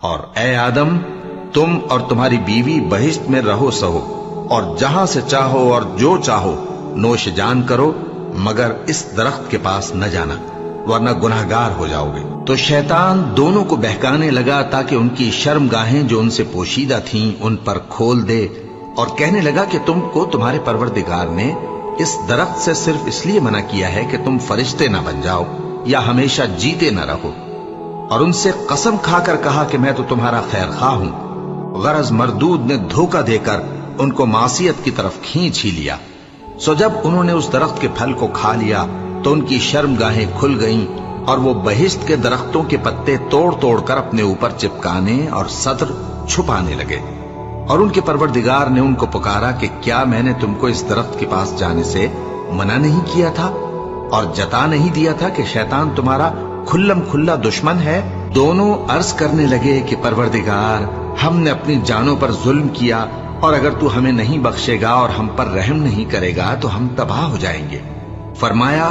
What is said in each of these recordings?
اور اے آدم، تم اور تمہاری بیوی بہشت میں رہو سہو، اور جہاں سے چاہو اور جو چاہو نوش جان کرو، مگر اس درخت کے پاس نہ جانا ورنہ گناہگار ہو جاؤ گے۔ تو شیطان دونوں کو بہکانے لگا تاکہ ان کی شرمگاہیں جو ان سے پوشیدہ تھیں ان پر کھول دے، اور کہنے لگا کہ تم کو تمہارے پروردگار نے اس درخت سے صرف اس لیے منع کیا ہے کہ تم فرشتے نہ بن جاؤ یا ہمیشہ جیتے نہ رہو۔ اور ان سے قسم کھا کر کہا کہ میں تو تمہارا خیر خواہ ہوں۔ غرض مردود نے دھوکہ دے کر ان کو معصیت کی طرف کھینچ ہی لیا۔ سو جب انہوں نے اس درخت کے پھل کو کھا لیا تو ان کی شرمگاہیں کھل گئیں، اور وہ بہشت کے درختوں کے پتے توڑ توڑ کر اپنے اوپر چپکانے اور صدر چھپانے لگے۔ اور ان کے پروردگار نے ان کو پکارا کہ کیا میں نے تم کو اس درخت کے پاس جانے سے منع نہیں کیا تھا اور جتا نہیں دیا تھا کہ شیطان تمہارا کھلم کھلا دشمن ہے؟ دونوں عرض کرنے لگے کہ پروردگار، ہم نے اپنی جانوں پر ظلم کیا، اور اگر تو ہمیں نہیں بخشے گا اور ہم پر رحم نہیں کرے گا تو ہم تباہ ہو جائیں گے۔ فرمایا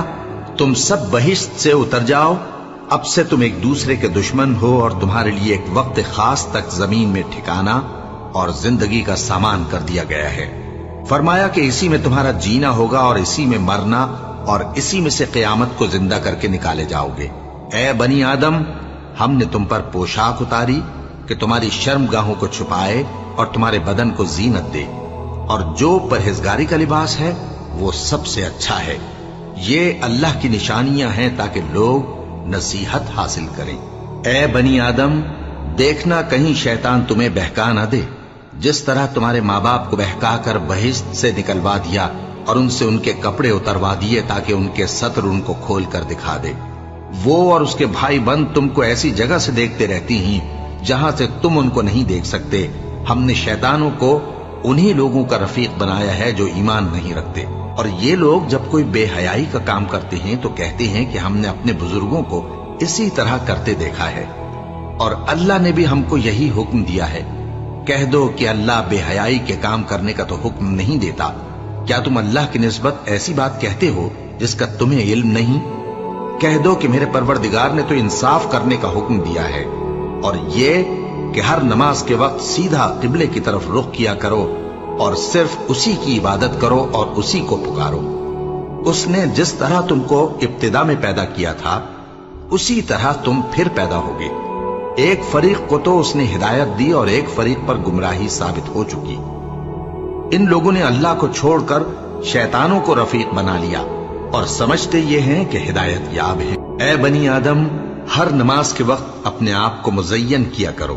تم سب بہشت سے اتر جاؤ، اب سے تم ایک دوسرے کے دشمن ہو، اور تمہارے لیے ایک وقت خاص تک زمین میں ٹھکانا اور زندگی کا سامان کر دیا گیا ہے۔ فرمایا کہ اسی میں تمہارا جینا ہوگا اور اسی میں مرنا، اور اسی میں سے قیامت کو زندہ کر کے نکالے جاؤ گے۔ اے بنی آدم، ہم نے تم پر پوشاک اتاری کہ تمہاری شرمگاہوں کو چھپائے اور تمہارے بدن کو زینت دے، اور جو پرہیزگاری کا لباس ہے وہ سب سے اچھا ہے۔ یہ اللہ کی نشانیاں ہیں تاکہ لوگ نصیحت حاصل کریں۔ اے بنی آدم، دیکھنا کہیں شیطان تمہیں بہکا نہ دے، جس طرح تمہارے ماں باپ کو بہکا کر بہشت سے نکلوا دیا اور ان سے ان کے کپڑے اتروا دیے تاکہ ان کے ستر ان کو کھول کر دکھا دے۔ وہ اور اس کے بھائی بند تم کو ایسی جگہ سے دیکھتے رہتی ہیں جہاں سے تم ان کو نہیں دیکھ سکتے۔ ہم نے شیطانوں کو انہی لوگوں کا رفیق بنایا ہے جو ایمان نہیں رکھتے، اور یہ لوگ جب کوئی بے حیائی کا کام کرتے ہیں تو کہتے ہیں کہ ہم نے اپنے بزرگوں کو اسی طرح کرتے دیکھا ہے، اور اللہ نے بھی ہم کو یہی حکم دیا ہے۔ کہہ دو کہ اللہ بے حیائی کے کام کرنے کا تو حکم نہیں دیتا۔ کیا تم اللہ کی نسبت ایسی بات کہتے ہو جس کا تمہیں علم نہیں؟ کہہ دو کہ میرے پروردگار نے تو انصاف کرنے کا حکم دیا ہے، اور یہ کہ ہر نماز کے وقت سیدھا قبلے کی طرف رخ کیا کرو اور صرف اسی کی عبادت کرو اور اسی کو پکارو۔ اس نے جس طرح تم کو ابتدا میں پیدا کیا تھا اسی طرح تم پھر پیدا ہوگے۔ ایک فریق کو تو اس نے ہدایت دی اور ایک فریق پر گمراہی ثابت ہو چکی۔ ان لوگوں نے اللہ کو چھوڑ کر شیطانوں کو رفیق بنا لیا اور سمجھتے یہ ہیں کہ ہدایت یاب ہیں۔ اے بنی آدم، ہر نماز کے وقت اپنے آپ کو مزین کیا کرو